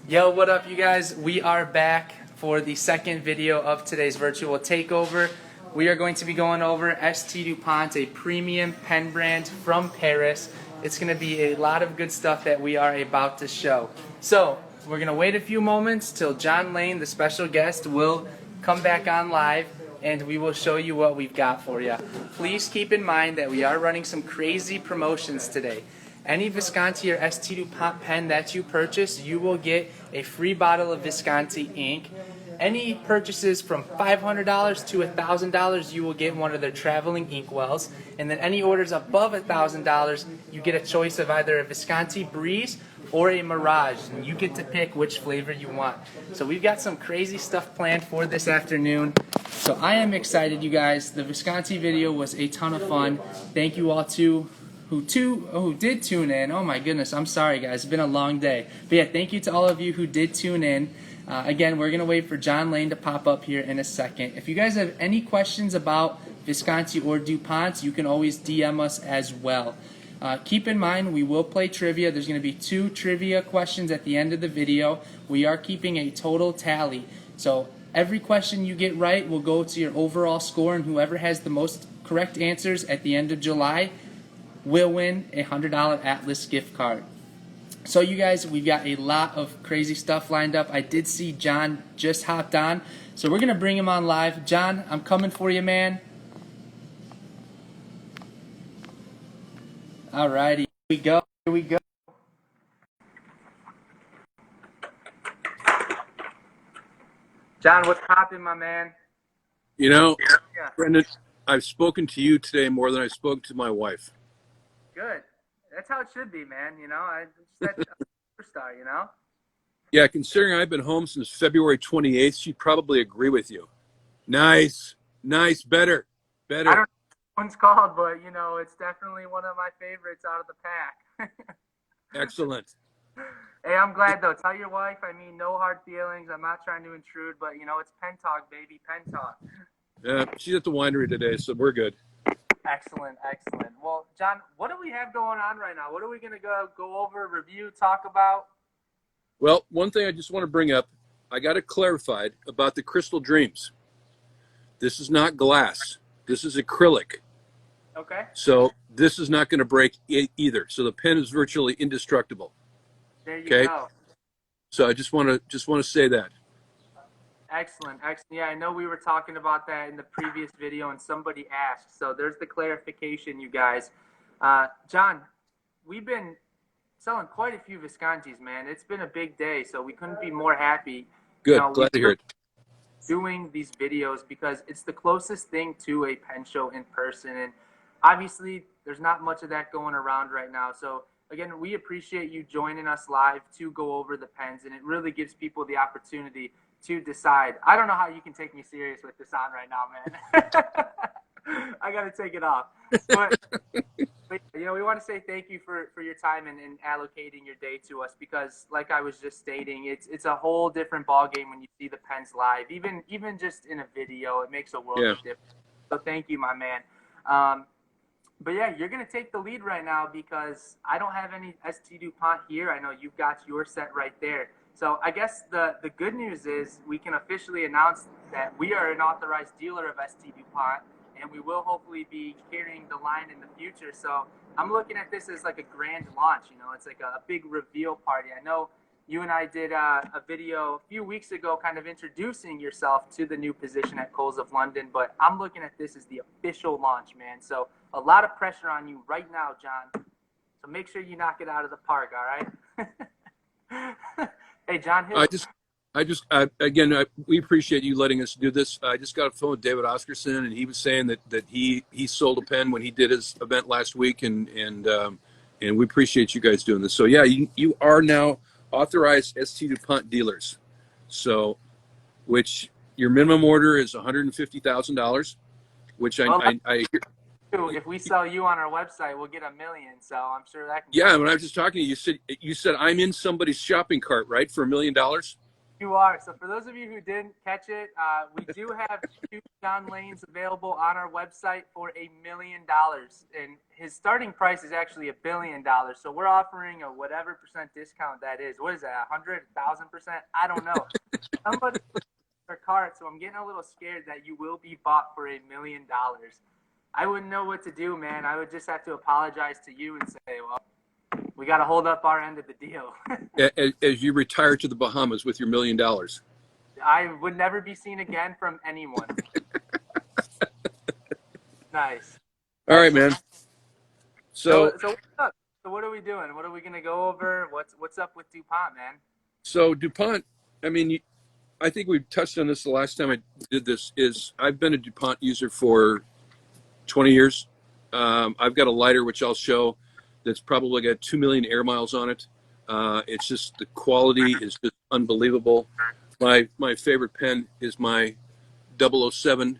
Yo, what up, you guys? We are back for the second video of today's virtual takeover. We are going to be going over ST Dupont, a premium pen brand from Paris. It's going to be a lot of good stuff that we are about to show. So, we're going to wait a few moments till John Lane, the special guest, will come back on live, and we will show you what we've got for you. Please keep in mind that we are running some crazy promotions today. Any Visconti or ST Dupont pen that you purchase, you will get a free bottle of Visconti ink. Any purchases from $500 to $1,000, you will get one of their traveling ink wells. And then any orders above $1,000, you get a choice of either a Visconti Breeze or a Mirage. And you get to pick which flavor you want. So we've got some crazy stuff planned for this afternoon. So I am excited, you guys. The Visconti video was a ton of fun. Thank you all who did tune in. Oh my goodness, I'm sorry guys, it's been a long day. But yeah, thank you to all of you who did tune in. Again, we're going to wait for John Lane to pop up here in a second. If you guys have any questions about Visconti or DuPont, you can always DM us as well. Keep in mind, we will play trivia. There's going to be 2 trivia questions at the end of the video. We are keeping a total tally. So every question you get right will go to your overall score, and whoever has the most correct answers at the end of July will win a $100 Atlas gift card. So you guys, we've got a lot of crazy stuff lined up. I did see John just hopped on, so we're going to bring him on live. John, I'm coming for you, man. Alrighty, here we go. Here we go. John, what's poppin', my man? You know, Yeah. Brendan, I've spoken to you today more than I spoke to my wife. Good. That's how it should be, man. You know, I just that superstar, you know? Yeah, considering I've been home since February 28th, she'd probably agree with you. Nice, better. I don't know what one's called, but, you know, it's definitely one of my favorites out of the pack. Excellent. Hey, I'm glad, though. Tell your wife, I mean, no hard feelings. I'm not trying to intrude, but, you know, it's pen talk, baby, pen talk. She's at the winery today, so we're good. Excellent. Well, John, what do we have going on right now? What are we going to go over, review, talk about? Well, one thing I just want to bring up, I got it clarified about the Crystal Dreams. This is not glass. This is acrylic. Okay. So this is not going to break either. So the pen is virtually indestructible. There you go. So I just want to say that. Excellent. Yeah, I know we were talking about that in the previous video, and somebody asked. So there's the clarification, you guys. John, we've been selling quite a few Viscontis, man. It's been a big day, so we couldn't be more happy. Good. You know, glad to hear it. Doing these videos because it's the closest thing to a pen show in person, and obviously there's not much of that going around right now. So again, we appreciate you joining us live to go over the pens, and it really gives people the opportunity to decide. I don't know how you can take me serious with this on right now, man. I got to take it off. But, you know, we want to say thank you for your time and allocating your day to us, because like I was just stating, it's a whole different ballgame when you see the pens live. Even just in a video, it makes a world of difference. So thank you, my man. But yeah, you're going to take the lead right now because I don't have any ST Dupont here. I know you've got your set right there. So I guess the good news is we can officially announce that we are an authorized dealer of ST Dupont, and we will hopefully be carrying the line in the future. So I'm looking at this as like a grand launch. You know, it's like a big reveal party. I know you and I did a video a few weeks ago kind of introducing yourself to the new position at Coles of London, but I'm looking at this as the official launch, man. So a lot of pressure on you right now, John. So make sure you knock it out of the park, all right? Hey, John. We appreciate you letting us do this. I just got a phone with David Oscarson, and he was saying that he sold a pen when he did his event last week, and we appreciate you guys doing this. So yeah, you are now authorized ST Dupont dealers. So, which your minimum order is $150,000, which I if we sell you on our website, we'll get $1 million. So I'm sure that can. Yeah, when I was just talking to you, you said I'm in somebody's shopping cart, right, for $1 million. You are. So for those of you who didn't catch it, we do have two John Lanes available on our website for $1 million, and his starting price is actually $1 billion. So we're offering a whatever percent discount that is. What is that? 100, 1,000%? I don't know. Somebody put their cart, so I'm getting a little scared that you will be bought for $1 million. I wouldn't know what to do, man. I would just have to apologize to you and say, well, we got to hold up our end of the deal. As you retire to the Bahamas with your $1 million. I would never be seen again from anyone. Nice. All right, man. So what's up? So what are we doing? What are we gonna go over? What's up with Dupont, man? So Dupont, I mean, I think we touched on this the last time I did this. Is I've been a Dupont user for 20 years. I've got a lighter which I'll show that's probably got 2 million air miles on it. It's just the quality is just unbelievable. My favorite pen is my 007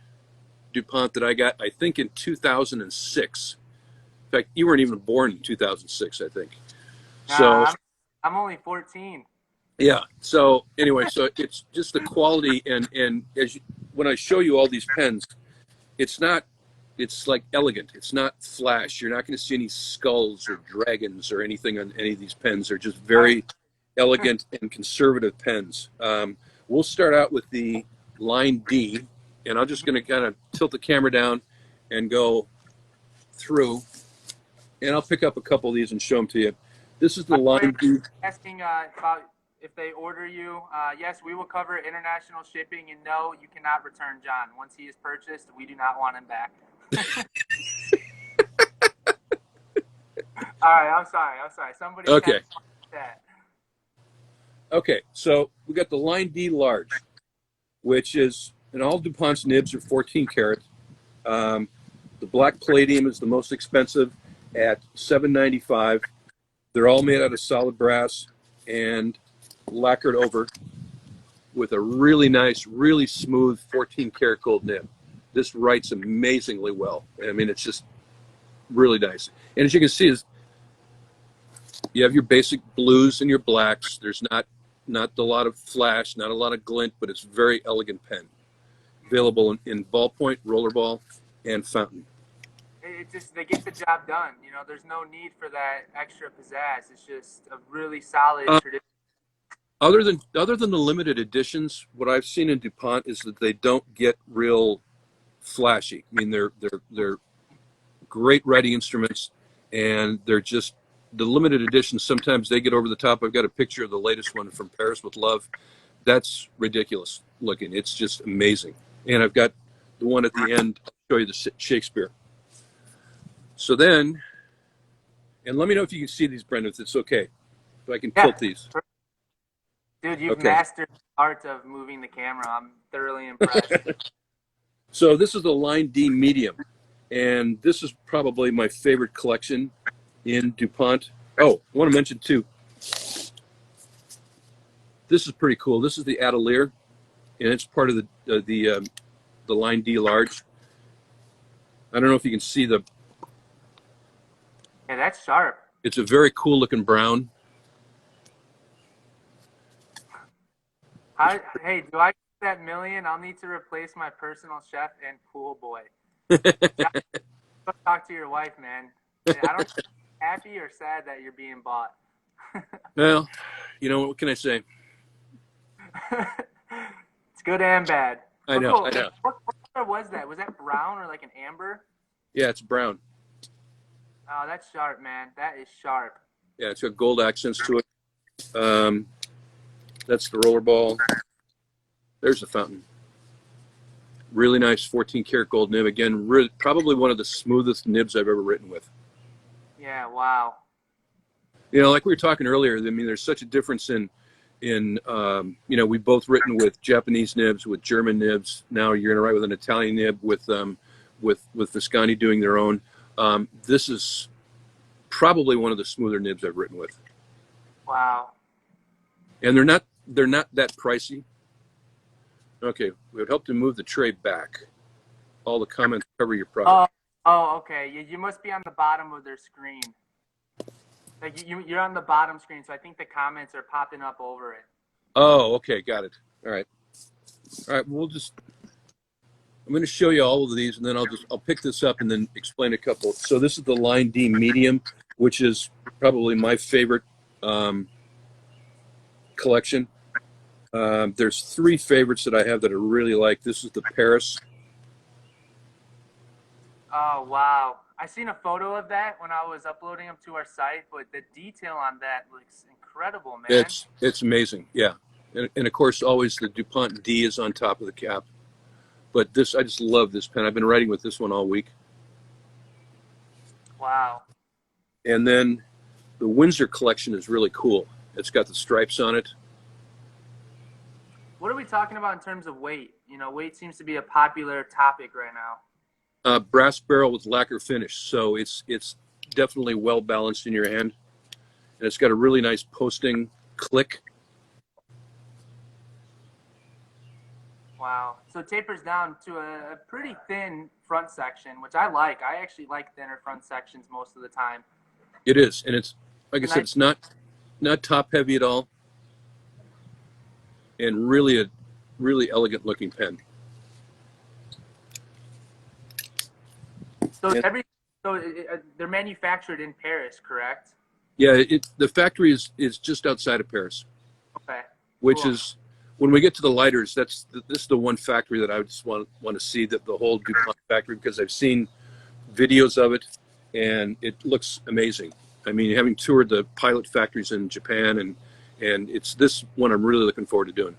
Dupont that I got, I think, in 2006. In fact, you weren't even born in 2006, I think. So I'm only 14. yeah. So anyway, so it's just the quality, and when I show you all these pens, it's like elegant. It's not flash. You're not going to see any skulls or dragons or anything on any of these pens. They're just very elegant and conservative pens. We'll start out with the Line D, and I'm just going to kind of tilt the camera down and go through, and I'll pick up a couple of these and show them to you. This is the Line D. Asking about if they order you. Yes, we will cover international shipping, and no, you cannot return John. Once he is purchased, we do not want him back. All right, I'm sorry. Somebody Okay. That. Okay, so we got the Line D large, which is, and all DuPont's nibs are 14 karat. The black palladium is the most expensive at $795. They're all made out of solid brass and lacquered over with a really nice, really smooth 14 karat gold nib. This writes amazingly well. I mean, it's just really nice. And as you can see, you have your basic blues and your blacks. There's not a lot of flash, not a lot of glint, but it's a very elegant pen. Available in ballpoint, rollerball, and fountain. It just, they get the job done. You know, there's no need for that extra pizzazz. It's just a really solid tradition. Other than the limited editions, what I've seen in DuPont is that they don't get real flashy. I mean, they're great writing instruments, and they're just the limited editions. Sometimes they get over the top. I've got a picture of the latest one from Paris with Love. That's ridiculous looking. It's just amazing. And I've got the one at the end. I'll show you the Shakespeare. So then, and let me know if you can see these, Brendan, if it's okay. If I can tilt these. Dude, you've mastered the art of moving the camera. I'm thoroughly impressed. So this is the Line D medium. And this is probably my favorite collection in DuPont. Oh, I want to mention too, this is pretty cool. This is the Atelier, and it's part of the Line D large. I don't know if you can see the. Yeah, that's sharp. It's a very cool looking brown. Hey, do I get that million? I'll need to replace my personal chef and pool boy. Talk to your wife, man. I don't happy or sad that you're being bought. Well, you know, what can I say? It's good and bad. I know. What color was that? Was that brown or like an amber? Yeah, it's brown. Oh, that's sharp, man. That is sharp. Yeah, it's got gold accents to it. That's the rollerball. There's the fountain. Really nice 14 karat gold nib. Again, probably one of the smoothest nibs I've ever written with. Yeah, wow. You know, like we were talking earlier, I mean, there's such a difference in you know, we've both written with Japanese nibs, with German nibs. Now you're going to write with an Italian nib with Visconti doing their own. This is probably one of the smoother nibs I've written with. Wow. And they're not that pricey. Okay, we would help to move the tray back. All the comments cover your product. Oh, okay. You must be on the bottom of their screen. Like you're on the bottom screen, so I think the comments are popping up over it. Oh, okay, got it. All right, all right. I'm going to show you all of these, and then I'll pick this up and then explain a couple. So this is the Line D Medium, which is probably my favorite um, collection. There's three favorites that I have that I really like. This is the Paris. Oh, wow. I seen a photo of that when I was uploading them to our site, but the detail on that looks incredible, man. It's amazing, yeah. And of course, always the Dupont D is on top of the cap. But this, I just love this pen. I've been writing with this one all week. Wow. And then the Windsor collection is really cool. It's got the stripes on it. What are we talking about in terms of weight? Weight seems to be a popular topic right now. Brass barrel with lacquer finish, so it's definitely well balanced in your hand, and it's got a really nice posting click. Wow. So it tapers down to a pretty thin front section, which I like. I actually like thinner front sections most of the time. It is, and it's like I And said, it's not top heavy at all, and really a really elegant looking pen. so And they're manufactured in Paris, correct? yeah, the factory is just outside of Paris, Okay. which Cool. is when we get to the lighters. This is the one factory that I just want to see, that the whole DuPont factory, because I've seen videos of it, and it looks amazing. I mean, having toured the pilot factories in Japan, and it's this one I'm really looking forward to doing.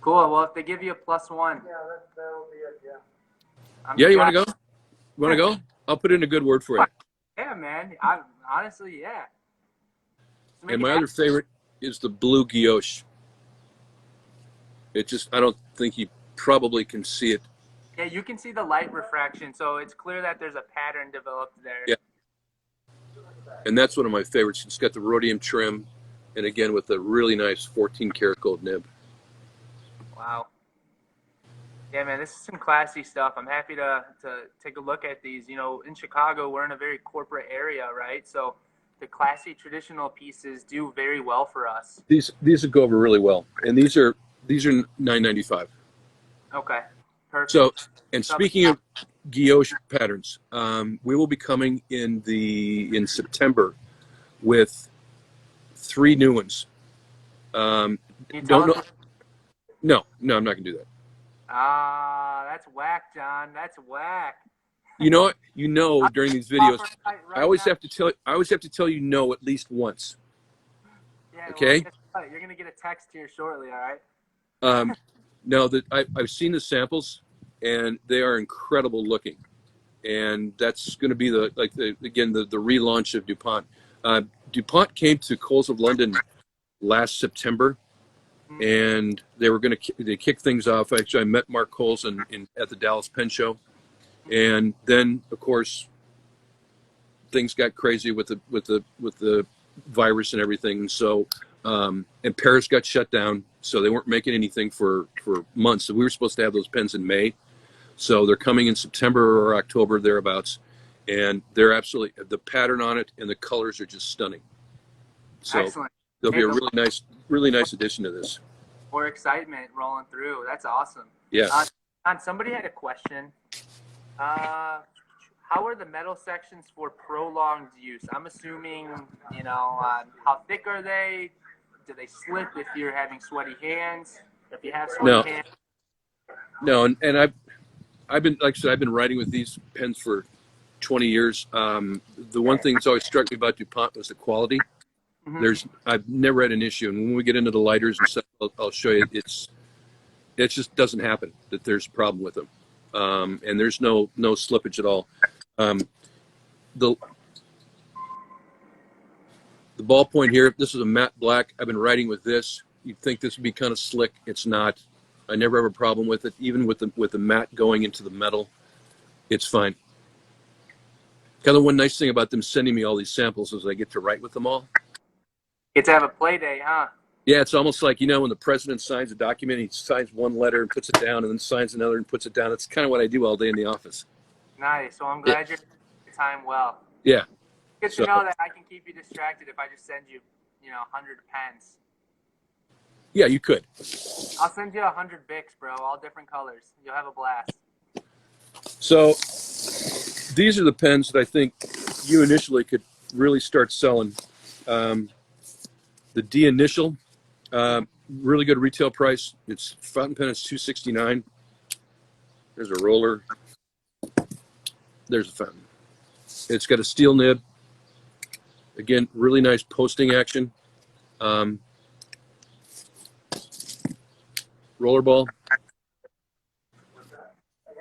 Cool. Well, if they give you a +1. Yeah, that'll be it, yeah. Yeah, you want to go? You want to go? I'll put in a good word for you. Yeah, man. Honestly, yeah. And my other favorite is the blue guilloche. I don't think you probably can see it. Yeah, you can see the light refraction, so it's clear that there's a pattern developed there. Yeah. And that's one of my favorites. It's got the rhodium trim, and again with a really nice 14 karat gold nib. Wow. Yeah, man, this is some classy stuff. I'm happy to take a look at these. In Chicago, we're in a very corporate area, right? So the classy traditional pieces do very well for us. These would go over really well, and these are $9.95. Okay, perfect. So, and speaking of guilloche patterns, we will be coming in September with 3 new ones. Can you Don't tell know. us? No, I'm not gonna do that. That's whack, John. That's whack. You know what? During these videos, Right I always now. have to tell you no at least once. Yeah, Okay. well, you're gonna get a text here shortly. All right. No, that I've seen the samples, and they are incredible looking, and that's going to be the relaunch of Dupont. Dupont came to Coles of London last September, and they kicked things off. Actually, I met Mark Coles at the Dallas Pen Show, and then of course things got crazy with the virus and everything. So and Paris got shut down, so they weren't making anything for months. So we were supposed to have those pens in May, so they're coming in September or October thereabouts, and they're absolutely, the pattern on it and the colors are just stunning. So Excellent. there'll be a really nice addition to this. More excitement rolling through. That's awesome. Yeah. Somebody had a question. How are the metal sections for prolonged use? I'm assuming, how thick are they? Do they slip if you're having sweaty hands? If you have sweaty hands? No, and I've been, like I said, I've been writing with these pens for 20 years. The one thing that's always struck me about Dupont was the quality. Mm-hmm. I've never had an issue, and when we get into the lighters and stuff, I'll show you. It just doesn't happen that there's a problem with them, and there's no slippage at all. The ballpoint here, this is a matte black. I've been writing with this. You'd think this would be kind of slick. It's not. I never have a problem with it. Even with the matte going into the metal, it's fine. Kind of one nice thing about them sending me all these samples is I get to write with them all. Get to have a play day, huh? Yeah, it's almost like, when the president signs a document, he signs one letter and puts it down, and then signs another and puts it down. That's kind of what I do all day in the office. Nice. So I'm glad you're taking time well. Yeah. Good to know that I can keep you distracted if I just send you, 100 pens. Yeah, you could. I'll send you 100 Bics, bro, all different colors. You'll have a blast. So these are the pens that I think you initially could really start selling. Um, the D initial, really good retail price. It's fountain pen is $269. There's a roller. There's a fountain. It's got a steel nib. Again, really nice posting action. Rollerball.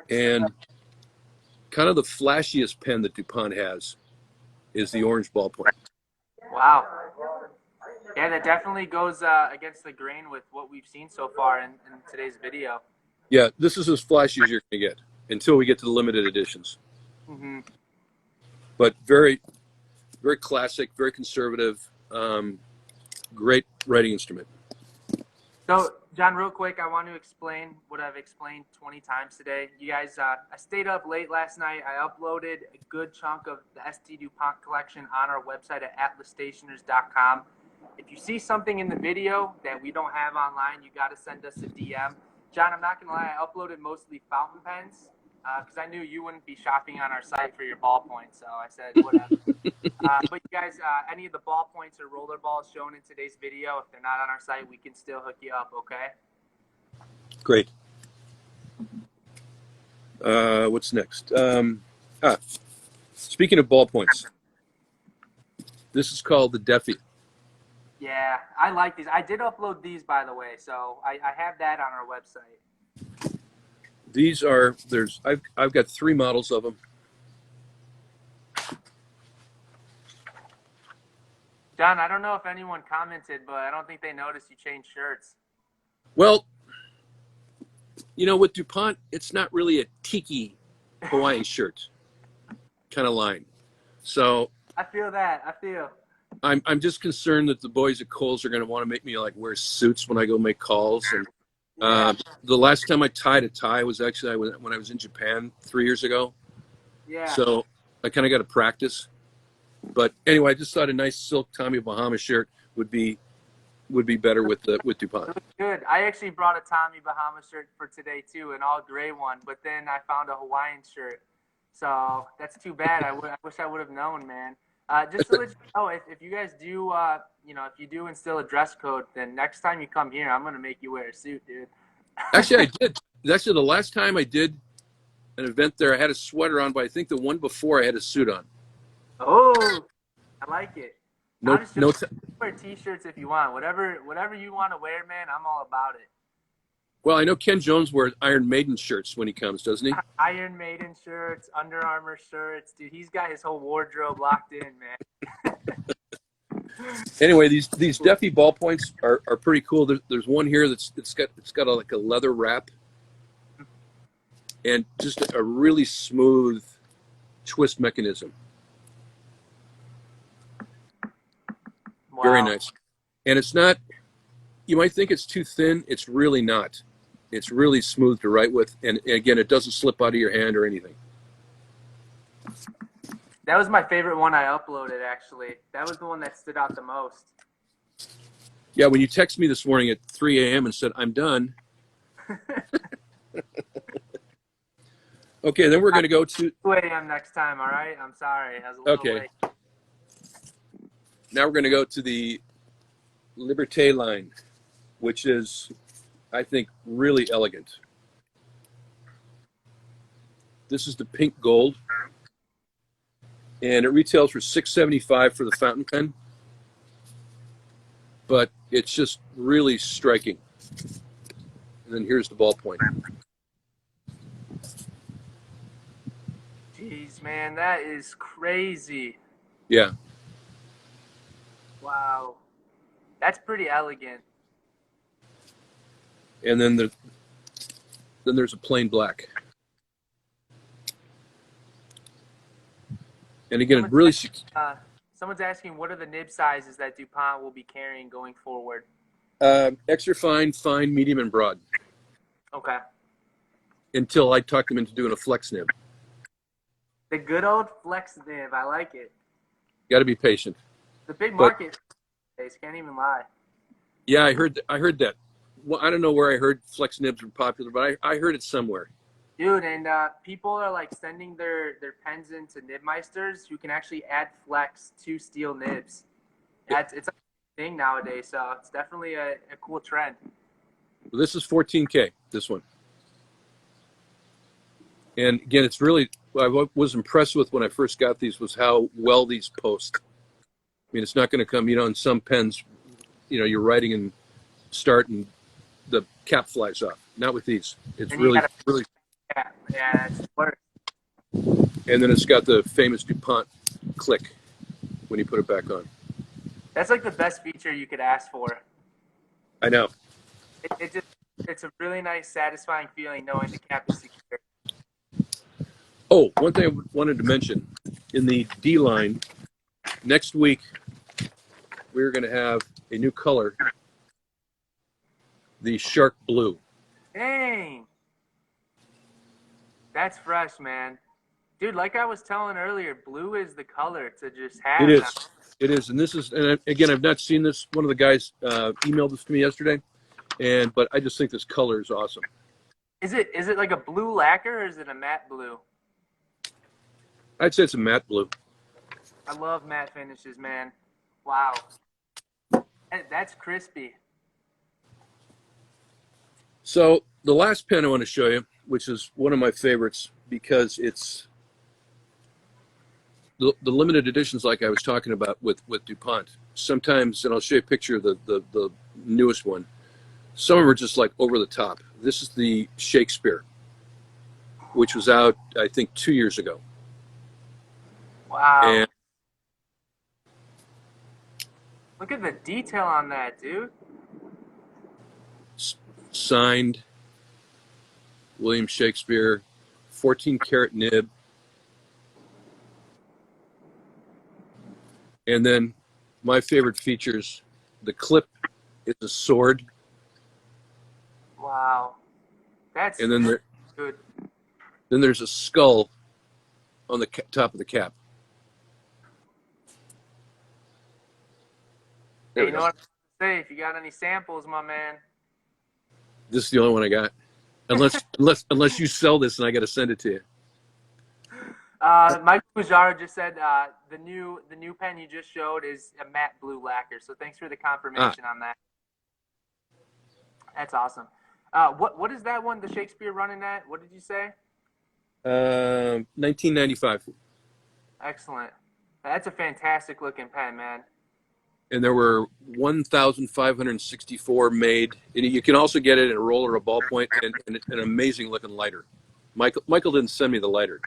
And kind of the flashiest pen that Dupont has is the orange ballpoint. Wow. Yeah, that definitely goes against the grain with what we've seen so far in today's video. Yeah, this is as flashy as you're going to get until we get to the limited editions. Mm-hmm. But very, very classic, very conservative, great writing instrument. So, John, real quick, I want to explain what I've explained 20 times today. You guys, I stayed up late last night. I uploaded a good chunk of the ST DuPont collection on our website at atlasstationers.com. If you see something in the video that we don't have online, you got to send us a DM. John, I'm not going to lie, I uploaded mostly fountain pens because I knew you wouldn't be shopping on our site for your ballpoint, so I said whatever. But you guys, any of the ballpoints or roller balls shown in today's video, if they're not on our site, we can still hook you up, okay? Great. What's next? Speaking of ballpoints, this is called the Defi. Yeah, I like these. I did upload these, by the way, so I have that on our website. These are I've got 3 models of them. John, I don't know if anyone commented, but I don't think they noticed you changed shirts. Well, you know, with DuPont, it's not really a tiki Hawaiian shirt kind of line. So I feel that. I feel. I'm just concerned that the boys at Kohl's are going to want to make me like wear suits when I go make calls. And the last time I tied a tie was actually when I was in Japan 3 years ago. Yeah. So I kind of got to practice. But anyway, I just thought a nice silk Tommy Bahama shirt would be better with DuPont. Good. I actually brought a Tommy Bahama shirt for today too, an all gray one. But then I found a Hawaiian shirt, so that's too bad. I wish I would have known, man. Just to let you know, if you guys do, if you do instill a dress code, then next time you come here, I'm gonna make you wear a suit, dude. Actually, I did. Actually, the last time I did an event there, I had a sweater on, but I think the one before I had a suit on. Oh, I like it. No. Wear t-shirts if you want. Whatever you want to wear, man. I'm all about it. Well, I know Ken Jones wears Iron Maiden shirts when he comes, doesn't he? Iron Maiden shirts, Under Armour shirts, dude. He's got his whole wardrobe locked in, man. Anyway, these Defi ballpoints are pretty cool. There's one here it's got like a leather wrap and just a really smooth twist mechanism. Wow. Very nice. And it's not, you might think it's too thin. It's really not. It's really smooth to write with. And again, it doesn't slip out of your hand or anything. That was my favorite one I uploaded, actually. That was the one that stood out the most. Yeah, when you text me this morning at 3 a.m. and said, I'm done. Okay, then we're going to go to 2 a.m. next time, all right? I'm sorry. I was a little late. Now we're going to go to the Liberté line, which is, I think, really elegant. This is the pink gold, and it retails for $675 for the fountain pen, but it's just really striking. And then here's the ballpoint. Jeez, man, that is crazy. Yeah. Wow. That's pretty elegant. And then there's a plain black. And again, Someone's asking, what are the nib sizes that DuPont will be carrying going forward? Extra fine, fine, medium, and broad. Okay. Until I talk them into doing a flex nib. The good old flex nib. I like it. Got to be patient. The big market. Can't even lie. Yeah, I heard that. Well, I don't know where I heard flex nibs were popular, but I heard it somewhere. Dude, and people are like sending their pens into Nibmeisters who can actually add flex to steel nibs. It's a thing nowadays, so it's definitely a cool trend. This is 14K, this one. And again, it's really, what I was impressed with when I first got these was how well these post. I mean, it's not going to come, in some pens, you're writing and start and the cap flies off. Not with these. It's And you really, gotta, really, yeah, it's worse. and then it's got the famous Dupont click when you put it back on. That's like the best feature you could ask for. I know. It's a really nice, satisfying feeling knowing the cap is secure. Oh, one thing I wanted to mention in the D line, next week, we're going to have a new color, the Shark Blue. Dang. That's fresh, man. Dude, like I was telling earlier, blue is the color to just have. It is. It is. And this is, and again, I've not seen this. One of the guys emailed this to me yesterday, but I just think this color is awesome. Is it like a blue lacquer or is it a matte blue? I'd say it's a matte blue. I love matte finishes, man. Wow. That's crispy. So the last pen I want to show you, which is one of my favorites because it's the limited editions like I was talking about with Dupont. Sometimes, and I'll show you a picture of the newest one, some of them are just like over the top. This is the Shakespeare, which was out, I think, 2 years ago. Wow. And look at the detail on that, dude. signed William Shakespeare, 14-karat nib. And then my favorite features, the clip is a sword. Wow. That's And then good. then there's a skull on the top of the cap. Hey, you know what I'm gonna say? If you got any samples, my man. This is the only one I got. Unless you sell this and I got to send it to you. Mike Pujara just said the new pen you just showed is a matte blue lacquer. So thanks for the confirmation on that. That's awesome. What is that one? The Shakespeare running at? What did you say? 1995. Excellent. That's a fantastic looking pen, man. And there were 1,564 made. And you can also get it in a roller, a ballpoint, and an amazing looking lighter. Michael didn't send me the lighter.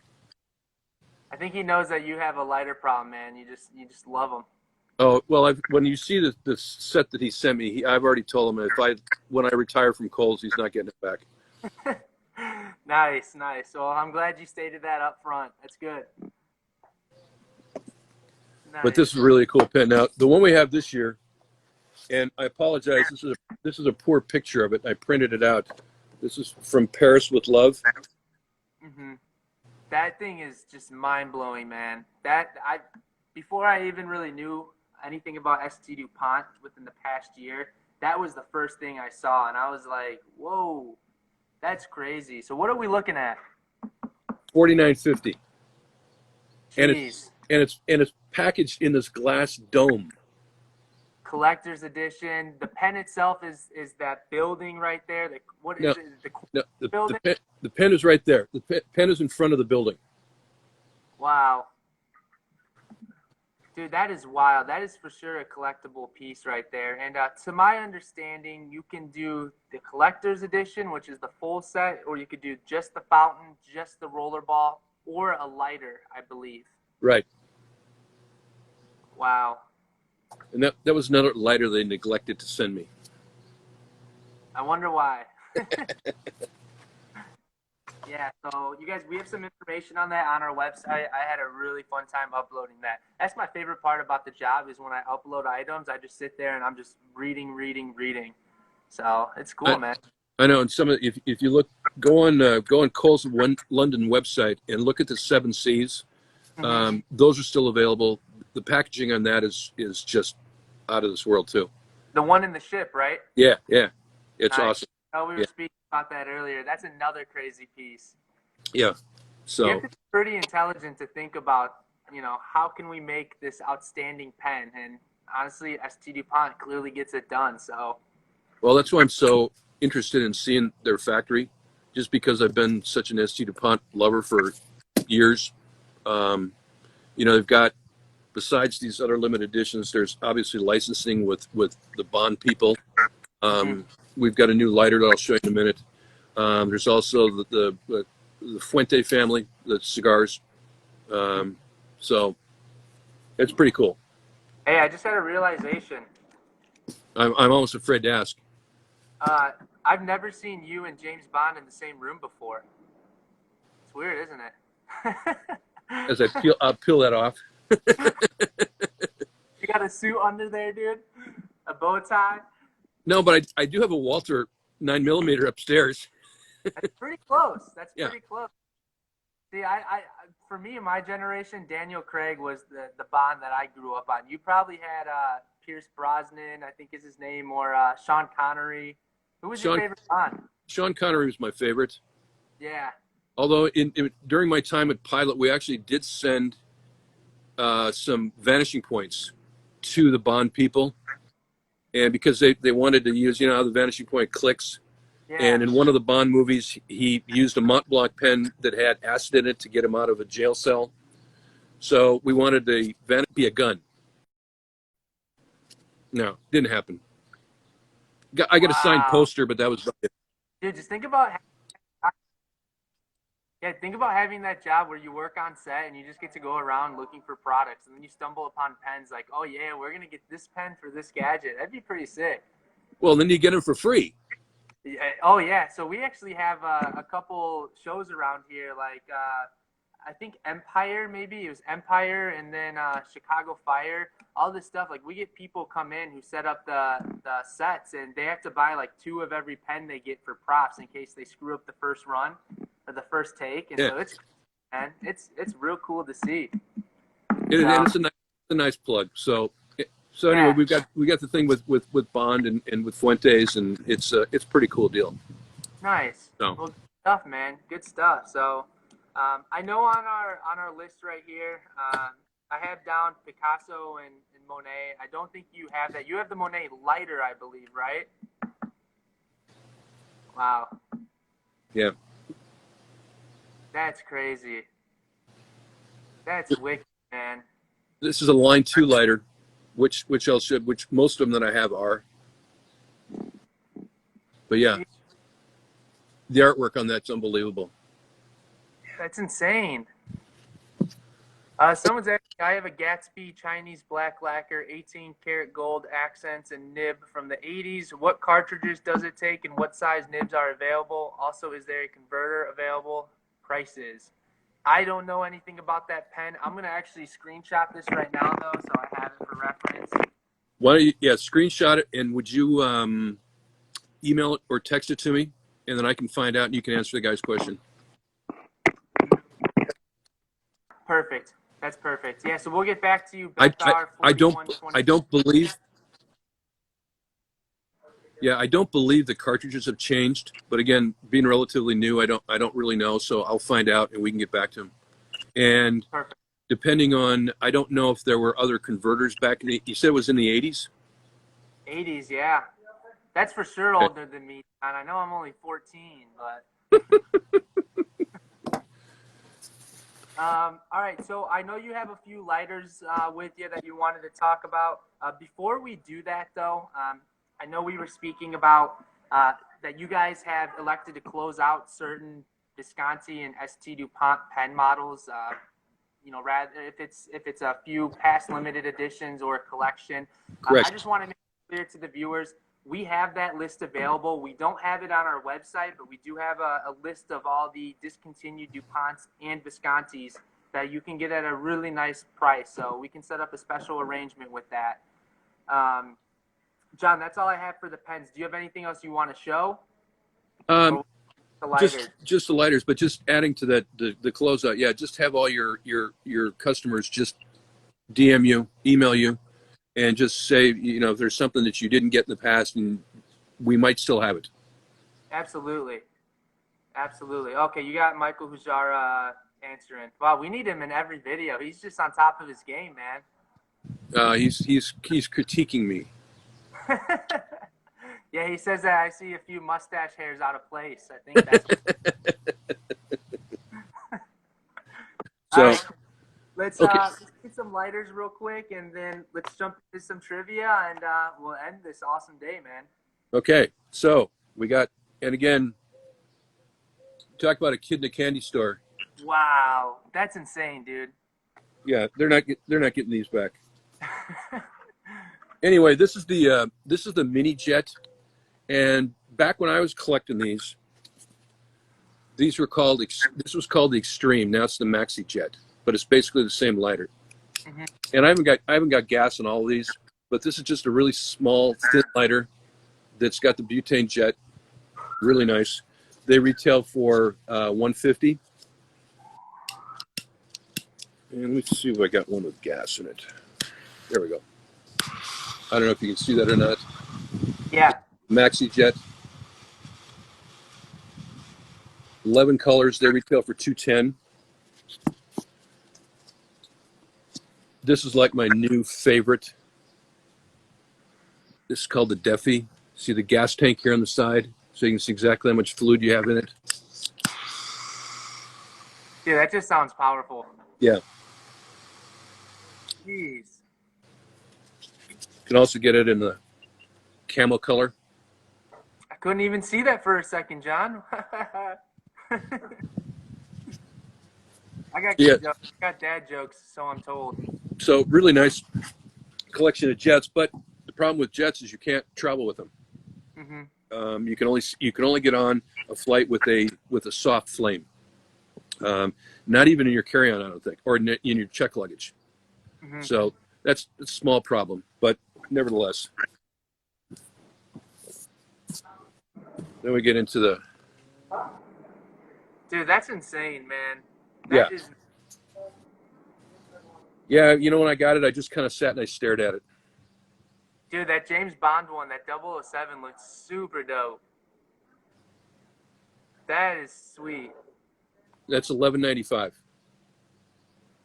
I think he knows that you have a lighter problem, man. You just love them. Oh well, when you see the set that he sent me, I've already told him when I retire from Kohl's, he's not getting it back. Nice. Well, I'm glad you stated that up front. That's good. Nice. But this is really a cool pen. Now, the one we have this year, and I apologize, this is a poor picture of it. I printed it out. This is from Paris with Love. Mm-hmm. That thing is just mind-blowing, man. Before I even really knew anything about ST Dupont within the past year, that was the first thing I saw, and I was like, whoa, that's crazy. So what are we looking at? $49.50. Jeez. And it's packaged in this glass dome. Collector's edition. The pen itself is that building right there. The building? The pen is right there. The pen is in front of the building. Wow. Dude, that is wild. That is for sure a collectible piece right there. And to my understanding, you can do the collector's edition, which is the full set, or you could do just the fountain, just the rollerball, or a lighter, I believe. Right. Wow. And that was another lighter they neglected to send me. I wonder why. Yeah, so you guys, we have some information on that on our website. I had a really fun time uploading that. That's my favorite part about the job is when I upload items, I just sit there and I'm just reading. So it's cool, man. I know, and if you look, go on Kohl's London website and look at the 7 Cs. Those are still available. The packaging on that is just out of this world too. The one in the ship, right? Yeah, yeah, it's Nice. awesome. Oh, we were Yeah, speaking about that earlier. That's another crazy piece. yeah. You have So to be pretty intelligent to think about, how can we make this outstanding pen? And honestly, ST DuPont clearly gets it done. So, well, that's why I'm so interested in seeing their factory, just because I've been such an ST DuPont lover for years. Um, they've got, besides these other limited editions, there's obviously licensing with the Bond people. mhm. We've got a new lighter that I'll show you in a minute. There's also the Fuente family, the cigars. So it's pretty cool. Hey, I just had a realization. I'm almost afraid to ask. Uh, I've never seen you and James Bond in the same room before. It's weird, isn't it? As I'll peel that off. You got a suit under there, dude? A bow tie? No, but I do have a Walter 9mm upstairs. That's pretty close. That's Yeah. pretty close. See, for me, in my generation, Daniel Craig was the Bond that I grew up on. You probably had Pierce Brosnan, I think is his name, or Sean Connery. Who was your Sean favorite Bond? Sean Connery was my favorite. Yeah. Although during my time at Pilot, we actually did send some vanishing points to the Bond people, and because they wanted to use, how the vanishing point clicks. Yeah. And in one of the Bond movies, he used a Mont Blanc pen that had acid in it to get him out of a jail cell. So we wanted the van be a gun. No, didn't happen. I got a signed poster, but that was about it. Dude, just think about having that job where you work on set and you just get to go around looking for products, and then you stumble upon pens like, oh yeah, we're gonna get this pen for this gadget. That'd be pretty sick. Well, then you get them for free. Yeah. Oh yeah, so we actually have a couple shows around here, like I think Empire, maybe it was Empire, and then Chicago Fire. All this stuff, like we get people come in who set up the sets, and they have to buy like 2 of every pen they get for props in case they screw up the first run or the first take. And so it's real cool to see. And it's a nice plug. So anyway, we got the thing with Bond and with Fuentes, and it's pretty cool deal. Nice. So. Well, good stuff, man. Good stuff. So I know on our list right here, I have down Picasso and Monet. I don't think you have that. You have the Monet lighter, I believe, right? Wow. Yeah. That's crazy. That's wicked, man. This is a line 2 lighter, which I'll show, which most of them that I have are. But yeah, the artwork on that's unbelievable. That's insane. Someone's asking, I have a Gatsby Chinese black lacquer, 18 karat gold accents and nib from the 80s. What cartridges does it take and what size nibs are available? Also, is there a converter available? Prices. I don't know anything about that pen. I'm going to actually screenshot this right now, though, so I have it for reference. Why don't you, screenshot it, and would you email it or text it to me, and then I can find out and you can answer the guy's question. Perfect. That's perfect. Yeah, so we'll get back to you. I don't believe. Yeah, I don't believe the cartridges have changed. But again, being relatively new, I don't really know. So I'll find out and we can get back to him. And Perfect. Depending on, I don't know if there were other converters back in the. You said it was in the 80s. 80s, yeah. That's for sure older than me, and I know I'm only 14, but. All right, so I know you have a few lighters with you that you wanted to talk about. Before we do that, though, I know we were speaking about that you guys have elected to close out certain Visconti and ST DuPont pen models. Rather if it's a few past limited editions or a collection. Correct. I just want to make it clear to the viewers, we have that list available. We don't have it on our website, but we do have a list of all the discontinued DuPonts and Viscontis that you can get at a really nice price. So we can set up a special arrangement with that. John, that's all I have for the pens. Do you have anything else you want to show? The lighters? Just the lighters, but just adding to that, the closeout. Yeah, just have all your customers just DM you, email you, and just say, if there's something that you didn't get in the past, and we might still have it. Absolutely. Absolutely. Okay, you got Michael Hujar answering. Wow, we need him in every video. He's just on top of his game, man. He's critiquing me. Yeah, he says that I see a few mustache hairs out of place. I think that's. So, all right, let's okay. get some lighters real quick, and then let's jump into some trivia, and we'll end this awesome day, man. Okay, so we got, and again, talk about a kid in a candy store. Wow, that's insane, dude. Yeah, they're not getting these back. Anyway, this is the mini jet, and back when I was collecting these were called. This was called the Extreme. Now it's the Maxi Jet, but it's basically the same lighter. Mm-hmm. And I haven't got gas in all of these, but this is just a really small, thin lighter that's got the butane jet. Really nice. They retail for $150. And let me see if I got one with gas in it. There we go. I don't know if you can see that or not. Yeah. Maxi Jet. 11 colors. They retail for $210. This is like my new favorite. This is called the Defi. See the gas tank here on the side? So you can see exactly how much fluid you have in it. Yeah, that just sounds powerful. Yeah. Jeez. You can also get it in the camel color. I couldn't even see that for a second, John. I got jokes. I got dad jokes, so I'm told. So really nice collection of jets, but the problem with jets is you can't travel with them. Mm-hmm. You can only get on a flight with a soft flame. Not even in your carry-on, I don't think, or in your check luggage. Mm-hmm. So that's a small problem, but nevertheless. Then we get into the. Dude, that's insane, man. That is. Yeah, when I got it, I just kind of sat and I stared at it. Dude, that James Bond one, that 007 looks super dope. That is sweet. That's $11.95.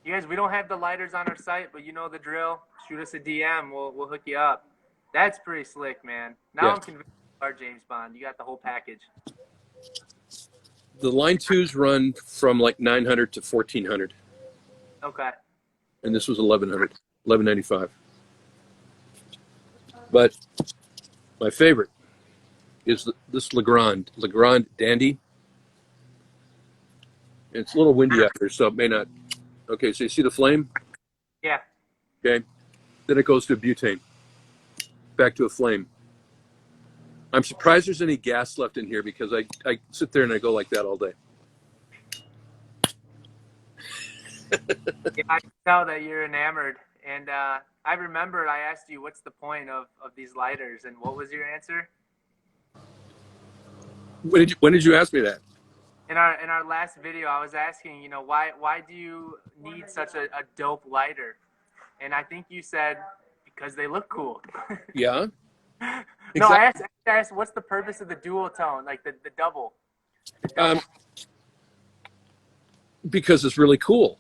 You guys, we don't have the lighters on our site, but you know the drill. Shoot us a DM. We'll hook you up. That's pretty slick, man. Now I'm convinced you are James Bond. You got the whole package. The line 2s run from like $900 to $1,400. Okay. And this was $11.95. But my favorite is this Legrand Dandy. It's a little windy out here, so it may not. Okay, so you see the flame? Yeah. Okay. Then it goes to butane. Back to a flame. I'm surprised there's any gas left in here because I sit there and I go like that all day. Yeah, I can tell that you're enamored. And I remember I asked you, what's the point of these lighters? And what was your answer? When did you ask me that? In our last video, I was asking, why do you need such a dope lighter? And I think you said, because they look cool. Yeah. No, exactly. I asked, what's the purpose of the dual tone, like the double? Because it's really cool.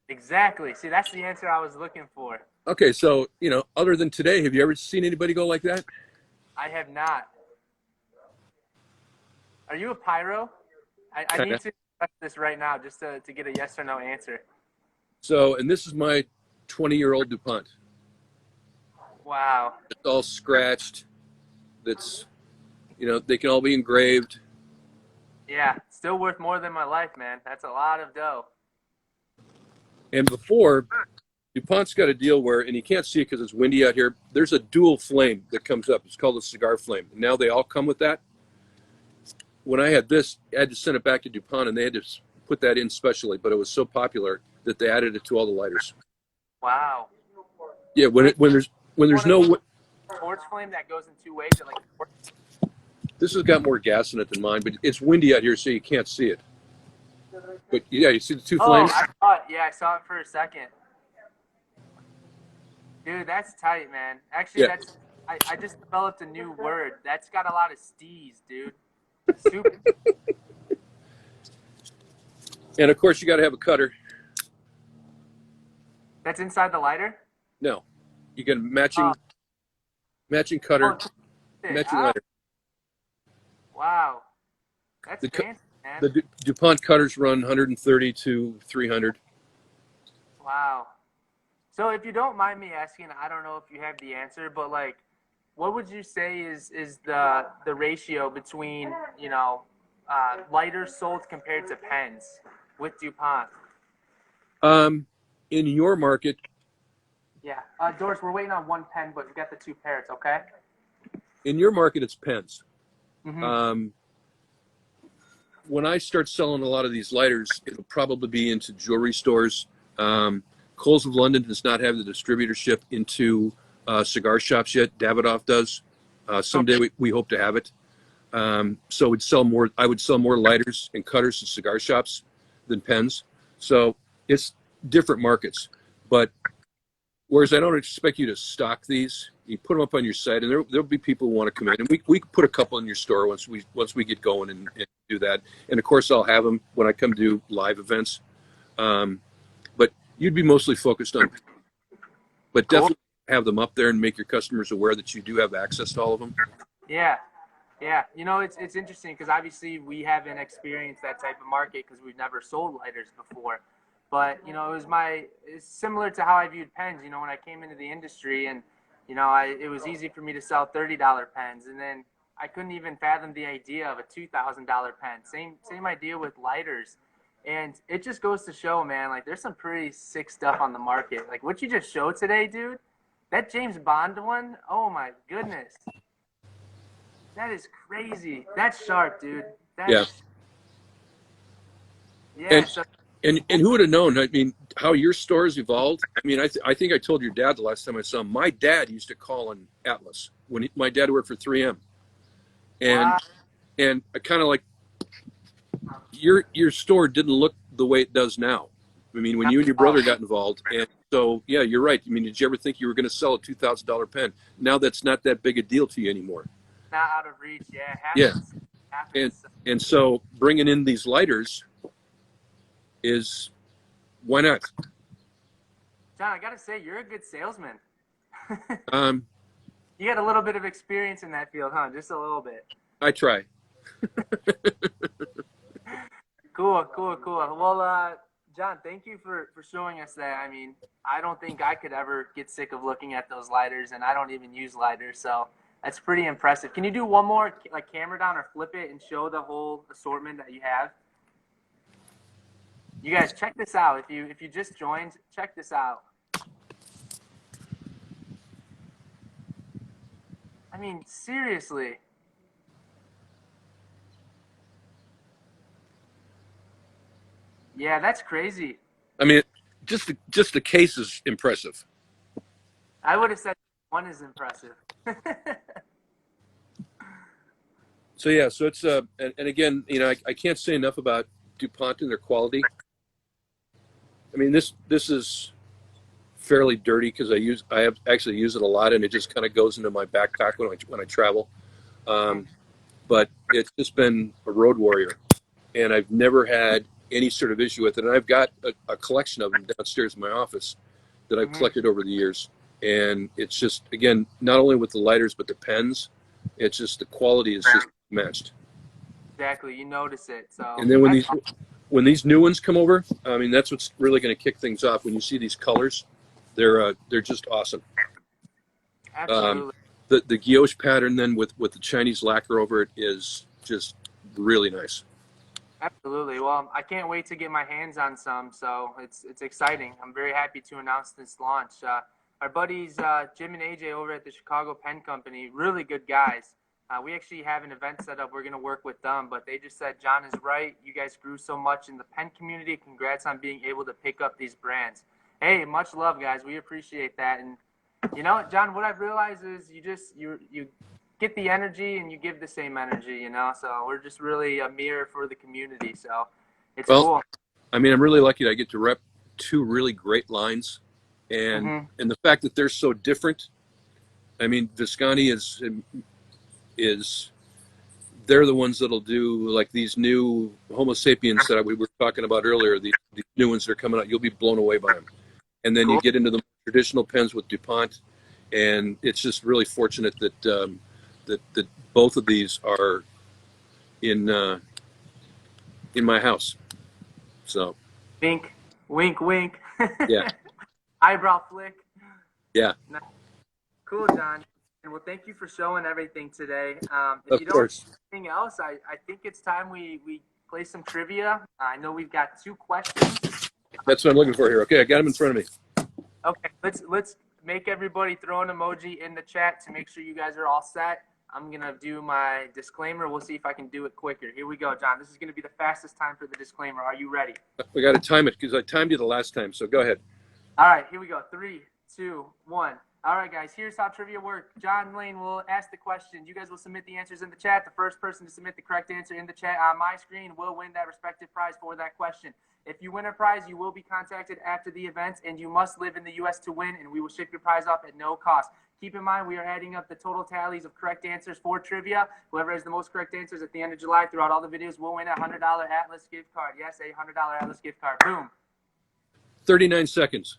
Exactly. See, that's the answer I was looking for. Okay, so, other than today, have you ever seen anybody go like that? I have not. Are you a pyro? I need to touch this right now just to get a yes or no answer. So, and this is my 20-year-old Dupont. Wow. It's all scratched. That's, they can all be engraved. Yeah, still worth more than my life, man. That's a lot of dough. And before, DuPont's got a deal where, and you can't see it because it's windy out here, there's a dual flame that comes up. It's called a cigar flame. And now they all come with that. When I had this, I had to send it back to DuPont, and they had to put that in specially. But it was so popular that they added it to all the lighters. Wow. Yeah, when there's no torch flame that goes in two ways. This has got more gas in it than mine, but it's windy out here, so you can't see it. But yeah, you see the two flames? I saw it. Yeah, I saw it for a second. Dude, that's tight, man. Actually, Yeah, I just developed a new word. That's got a lot of steez, dude. Super. and of course you got to have a cutter. That's inside the lighter? No, you get a Oh, matching oh, cutter, it. matching Ah, lighter. wow. That's The fancy, man. the Dupont cutters run 130 to 300. Wow. So if you don't mind me asking, I don't know if you have the answer, but like, what would you say is the ratio between lighters sold compared to pens with DuPont? In your market, Yeah. Doris, we're waiting on one pen, but we got the two parrots. Okay. it's pens. Mm-hmm. Um, when I start selling a lot of these lighters, it'll probably be into jewelry stores. Coles of London does not have the distributorship into cigar shops yet. Davidoff does. Someday we hope to have it. So we'd sell more. I would sell more lighters and cutters to cigar shops than pens. So it's different markets. But whereas I don't expect you to stock these, you put them up on your site, and there'll be people who want to come in, and we put a couple in your store once we get going and do that. And of course, I'll have them when I come do live events. Um, but you'd be mostly focused on, but Cool. definitely have them up there and make your customers aware that you do have access to all of them. Yeah. Yeah. It's interesting because obviously we haven't experienced that type of market because we've never sold lighters before. But it's similar to how I viewed pens. When I came into the industry, and it was easy for me to sell $30 pens, and then I couldn't even fathom the idea of a $2,000 pen. Same idea with lighters, and it just goes to show, man. Like there's some pretty sick stuff on the market. Like what you just showed today, dude. That James Bond one. Oh my goodness. That is crazy. That's sharp, dude. Yeah, Yeah. and So and who would have known? I mean, how your store's evolved. I mean, I think I told your dad the last time I saw him. My dad used to call on Atlas when my dad worked for 3M, and wow. I kind of like your store didn't look the way it does now. I mean, when you and your Oh, brother got involved, and so yeah, you're right. I mean, did you ever think you were going to sell a $2,000 pen? Now that's not that big a deal to you anymore. not out of reach. Yeah, it Yeah, happens. It and happens. so bringing in these lighters is why not? John, I gotta say, you're a good salesman. Um, You got a little bit of experience in that field, huh? Just a little bit. I try. Cool, cool, cool. Well, John, thank you for showing us that. I mean, I don't think I could ever get sick of looking at those lighters, and I don't even use lighters, so that's pretty impressive. Can you do one more, like camera down or flip it and show the whole assortment that you have? You guys, check this out. If you just joined, check this out. I mean, seriously. Yeah, that's crazy. I mean, just the case is impressive. I would have said one is impressive. So yeah, so it's and again, I can't say enough about DuPont and their quality. I mean, this is fairly dirty because I have actually use it a lot, and it just kind of goes into my backpack when I travel. Um, but it's just been a road warrior, and I've never had any sort of issue with it. And I've got a collection of them downstairs in my office that I've Hmm. collected over the years. And it's just, again, not only with the lighters but the pens, it's just the quality is just matched. Exactly, you notice it. So And then that's when these new ones come over, I mean that's what's really going to kick things off. When you see these colors, they're just awesome. Um, absolutely, the guilloche pattern then with the Chinese lacquer over it is just really nice. absolutely. Well, I can't wait to get my hands on some. So it's exciting. I'm very happy to announce this launch. Our buddies Jim and AJ over at the Chicago Pen Company, really good guys. We actually have an event set up. We're going to work with them, but they just said John is right. You guys grew so much in the pen community. Congrats on being able to pick up these brands. Hey, much love, guys. We appreciate that. And John, what I've realized is you get the energy and you give the same energy. So we're just really a mirror for the community. So it's Well, cool. I mean, I'm really lucky that I get to rep two really great lines. and Mm-hmm. and the fact that they're so different. I mean, Visconti is they're the ones that'll do like these new Homo sapiens that we were talking about earlier. The new ones that are coming out, you'll be blown away by them. And then you Cool. get into the traditional pens with Dupont, and it's just really fortunate that that both of these are in in my house. So Wink, wink, wink. yeah, Eyebrow flick. yeah, Nice. Cool, John. And well, thank you for showing everything today. If of you don't have course. anything else, I think it's time we play some trivia. I know we've got 2 questions. That's what I'm looking for here. Okay, I got them in front of me. Okay, let's make everybody throw an emoji in the chat to make sure you guys are all set. I'm gonna do my disclaimer. We'll see if I can do it quicker. Here we go, John. This is gonna be the fastest time for the disclaimer. Are you ready? We got to time it because I timed you the last time. So go ahead. All right, here we go. 3, 2, 1. All right, guys, here's how trivia works. John Lane will ask the question. You guys will submit the answers in the chat. The first person to submit the correct answer in the chat on my screen will win that respective prize for that question. If you win a prize, you will be contacted after the event, and you must live in the U.S. to win, and we will ship your prize off at no cost. Keep in mind, we are adding up the total tallies of correct answers for trivia. Whoever has the most correct answers at the end of July throughout all the videos will win a $100 Atlas gift card. Yes, a $100 Atlas gift card. Boom. 39 seconds.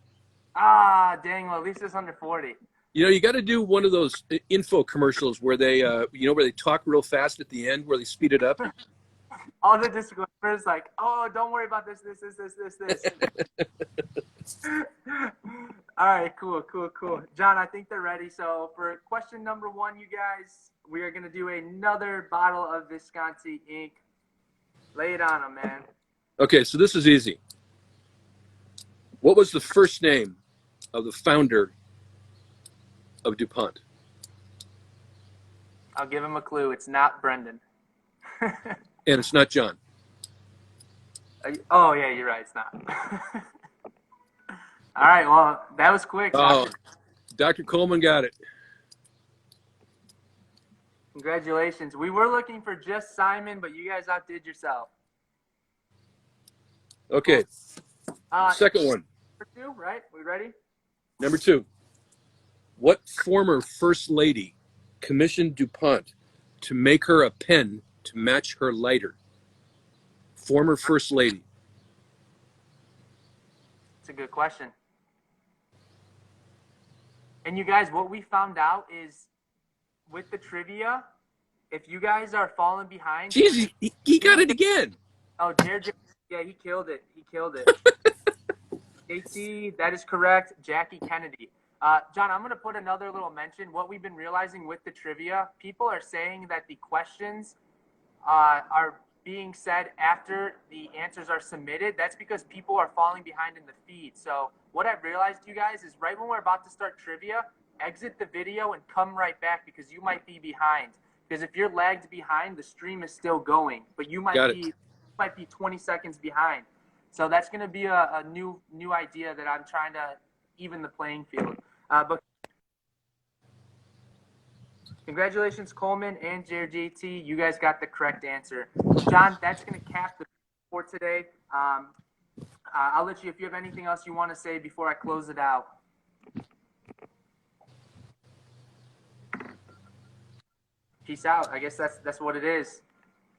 Ah, dang, well, at least it's under 40. You know, you got to do one of those info commercials where they, where they talk real fast at the end, where they speed it up. All the disclaimers like, oh, don't worry about this. All right, cool. John, I think they're ready. So for question number 1, you guys, we are going to do another bottle of Visconti ink. Lay it on them, man. Okay, so this is easy. What was the first name of the founder of DuPont? I'll give him a clue. It's not Brendan. And it's not John. Oh, yeah, you're right. It's not. All right, well, that was quick. Oh, Dr. Coleman got it. Congratulations. We were looking for just Simon, but you guys outdid yourself. Okay, second one. Number 2, right? We ready? Number 2. What former first lady commissioned DuPont to make her a pen to match her lighter? Former first lady. It's a good question. And you guys, what we found out is with the trivia, if you guys are falling behind. Jeez, he got it again. Oh, Jared, yeah, he killed it. JT, that is correct. Jackie Kennedy. John, I'm going to put another little mention. What we've been realizing with the trivia, people are saying that the questions are being said after the answers are submitted. That's because people are falling behind in the feed. So what I've realized, you guys, is right when we're about to start trivia, exit the video and come right back because you might be behind. Because if you're lagged behind, the stream is still going, but you might be 20 seconds behind. So that's going to be a new idea that I'm trying to even the playing field. But congratulations, Coleman and JT. You guys got the correct answer. John, that's going to cap the for today. I'll let you, if you have anything else you want to say before I close it out. Peace out. I guess that's what it is.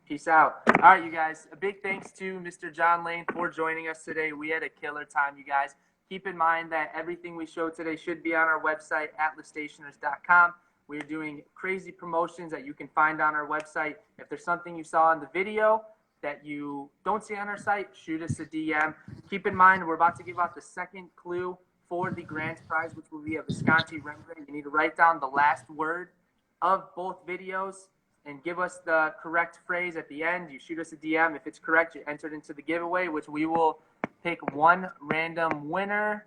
Peace out. All right, you guys. A big thanks to Mr. John Lane for joining us today. We had a killer time, you guys. Keep in mind that everything we showed today should be on our website, atlasstationers.com. We're doing crazy promotions that you can find on our website. If there's something you saw in the video that you don't see on our site, shoot us a DM. Keep in mind, we're about to give out the second clue for the grand prize, which will be a Visconti Rembrandt. You need to write down the last word of both videos and give us the correct phrase at the end. You shoot us a DM. If it's correct, you're entered into the giveaway, which we will pick one random winner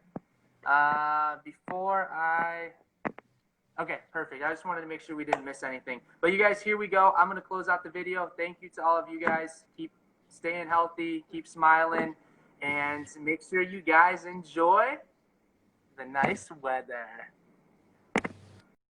Okay, perfect. I just wanted to make sure we didn't miss anything. But you guys, here we go. I'm going to close out the video. Thank you to all of you guys. Keep staying healthy, keep smiling, and make sure you guys enjoy the nice weather.